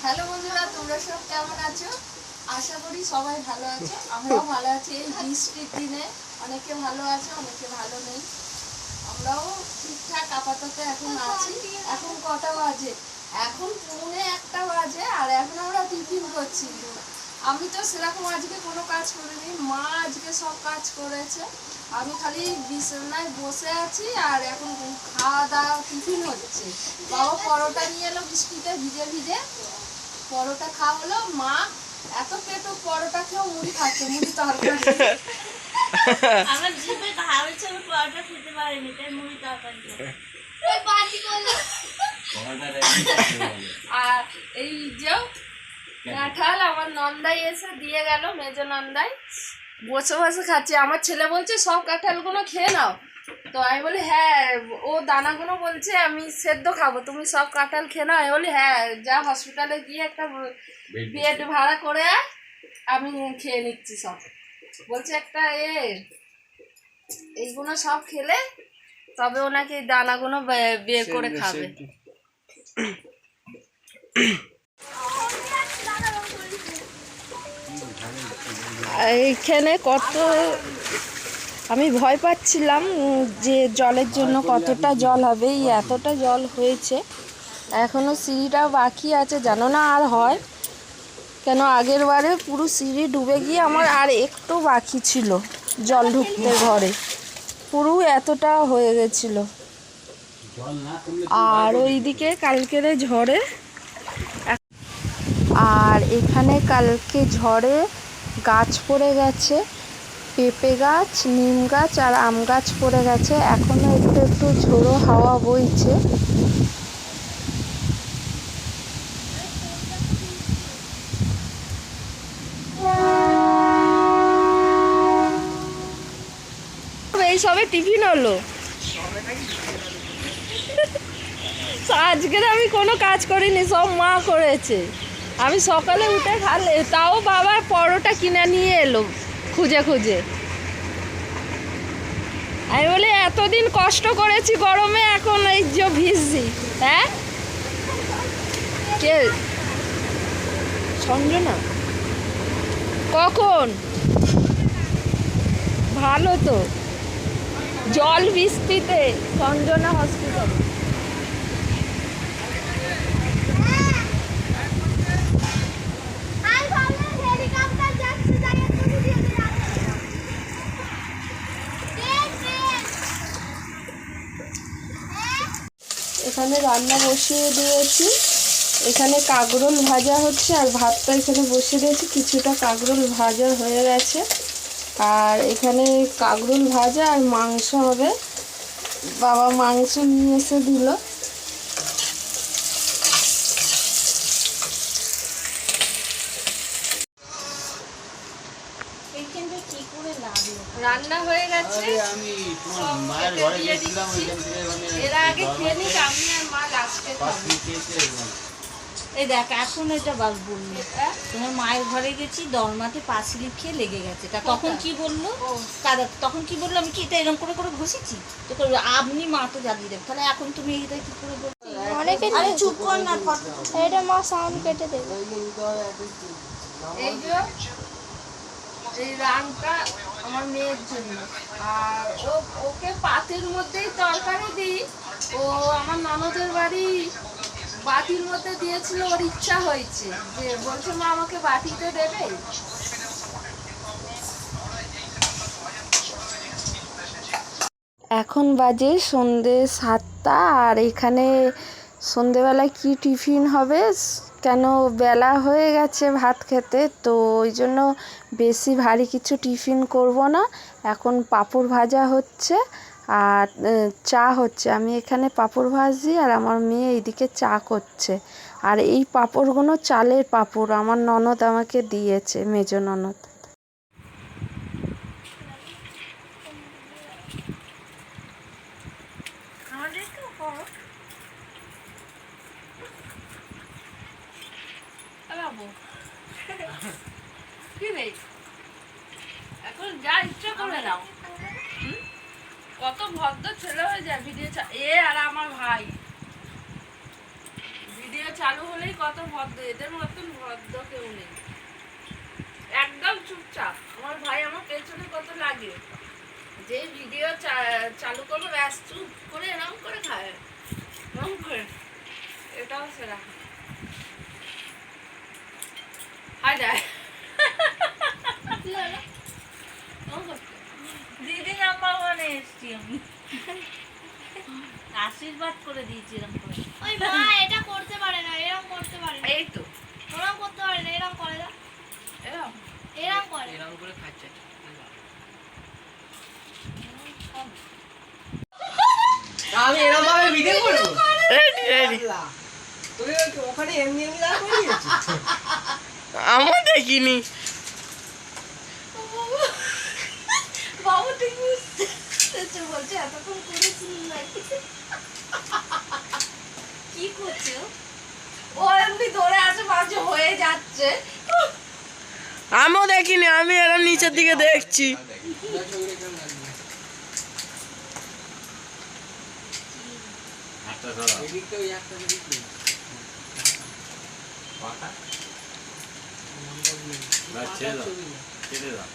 Hello বন্ধুরা, তোমরা সব কেমন আছো? আশা করি সবাই ভালো আছো। আমরাও ভালো আছি। এই বৃষ্টির দিনে অনেকে ভালো আছে, অনেকে ভালো নেই। আমরাও ঠিকঠাক আপাতত এখন আছি। এখন কটা বাজে? এখন 1:45 বাজে, আর এখন আমরা টিফিন করছি। আমি তো সেরকম আজকে কোনো কাজ করিনি, মা আজকে সব কাজ করেছে। আমি খালি বিছানায় বসে আছি, আর এখন খাওয়া দাওয়া টিফিন হচ্ছে। বাবা পরোটা নিয়ে এলো বৃষ্টিতে ভিজে ভিজে, পরোটা খাওয়া হলো। মা এত পেটো পরোটা খেয়েও মুড়ি খাচ্ছে, মুড়ি তরকারি। আমার জিভে ঘা হয়েছে, আমি পরোটা খেতে পারিনি, তাই মুড়ি তরকারি। আর এই যে কাঁঠাল আমার নন্দাই এসে দিয়ে গেল, মেজ নন্দাই বসে বসে খাচ্ছে। আমার ছেলে বলছে সব কাঁঠালগুলো খেয়ে নাও, তো আমি বলি হ্যাঁ। ও দানাগুলো বলছে আমি সেদ্ধ খাবো, তুমি সব কাঁঠাল খেয়ে নাও। আমি বলি হ্যাঁ, যা হসপিটালে গিয়ে একটা বেড ভাড়া করে আমি খেয়ে নিচ্ছি সব। বলছে একটা এইগুলো সব খেলে তবে ওনাকে এই দানাগুলো বের করে খাবে। এইখানে কত আমি ভয় পাচ্ছিলাম যে জলের জন্য কতটা জল হবে। এই এতটা জল হয়েছে, এখনও সিঁড়িটা বাকি আছে, জানো না আর হয় কেন। আগের বারে পুরো সিঁড়ি ডুবে গিয়ে আমার আর একটু বাকি ছিল জল ঢুকতে ঘরে, পুরো এতটা হয়ে গেছিল। আর ওইদিকে কালকের ঝড়ে, আর এখানে কালকে ঝড়ে গাছ পড়ে গেছে, পেঁপে গাছ, নিম গাছ আর আম গাছ পড়ে গেছে। এখনও একটু একটু ঝোড়ো হাওয়া বইছে। এই সবে টিফিন হলো। আজকের আমি কোনো কাজ করিনি, সব মা করেছে। আমি সকালে উঠে খালে, তাও বাবা পরোটা কিনে নিয়ে এলো খুঁজে খুঁজে। আমি বলি এতদিন কষ্ট করেছি গরমে, এখন এই যে ভিজছি। হ্যাঁ, কে সঞ্জনা? কখন? ভালো তো, জল বৃষ্টিতে সঞ্জনা হসপিটালে। এখানে রান্না বসিয়ে দিয়েছি, এখানে কাঁকরোল ভাজা হচ্ছে, আর ভাতটা এখানে বসিয়ে দিয়েছি। কিছুটা কাঁকরোল ভাজা হয়ে গেছে, আর এখানে কাঁকরোল ভাজা আর মাংস হবে। বাবা মাংস নিয়ে এসে দিল। রান্না হয়ে গেছে, এর আগে খেয়ে নিক, আমি আর মা লাস্টে খাবো। এই দেখ, এখন এটা বাস বললি, তোমার মায়ের ঘরে গেছি, দরমাতে পাঁচিলি খেয়ে লেগে গেছে। তা তখন কি বললো? তখন কি বললো? আমি কি এটা এরকম করে করে ঘষেছি? তো আপনি মা তো জ্বালিয়ে দেবে, তাহলে এখন তুমি এটা কি করে বলছো? আরে চুপ কর না, এটা মা সাউন্ড কেটে দেবে। এই যে এই রানটা আমার মেয়ের জন্য, আর ওকে পাতির মধ্যেই তরকারি দিই। ও আমার ননদের বাড়ি বাটির মধ্যে দিয়েছিল, ওর ইচ্ছা হয়েছে যে বলছে মা আমাকে বাটিতে দেবে। এখন বাজে সন্ধে 7টা, আর এখানে সন্ধেবেলায় কি টিফিন হবে, কেন বেলা হয়ে গেছে ভাত খেতে, তো ওই জন্য বেশি ভারী কিছু টিফিন করব না। এখন পাঁপড় ভাজা হচ্ছে আর চা হচ্ছে। আমি এখানে পাঁপড় ভাজি, আর আমার মেয়ে এইদিকে চা করছে। আর এই পাঁপড়গুলো চালের পাঁপড়, আমার ননদ আমাকে দিয়েছে, মেজ ননদ। কি নেই, এখন যা ইচ্ছা করে নাও। কত ভদ্র ছেলে হয়ে যায় ভিডিও। আর আমার ভাই কত ভদ্র, এদের মতন ভদ্র কেউ নেই, একদম চুপচাপ। আমার ভাই আমার পেছনে কত লাগে, যে ভিডিও চালু করবো ব্যাস চুপ করে এরকম করে খায়, এরকম করে। এটাও সেরা হাই যায়। দিদি নাম্বার ওয়ানে এসছি আমি, আশীর্বাদ করে দিয়েছি এরকম করে। ওই মা এটা করতে পারে না, এরকম করতে পারে না, এই তো ওরকম করতে পারে না, এরকম করে না, এরকম এরকম করে। এরকম করে খাচ্ছে। আমি এরকম ভাবে ভিডিও করবো? তুমি ওখানে এমনি এমনি দাঁড় করে দিয়েছিস? আমার দেখিনি। বাবু ঠিক বুঝতে বলছে এতক্ষণ করেছিল নাকি, কি করছো? ও এমনি ধরে আছে মাঝে হয়ে যাচ্ছে। আমিও দেখিনি, আমি এরকম নিচের দিকে দেখছি। এদিকটা ওই একটা দিক নেই। ছেড়ে দাও, ছবি না। ছেড়ে দাও।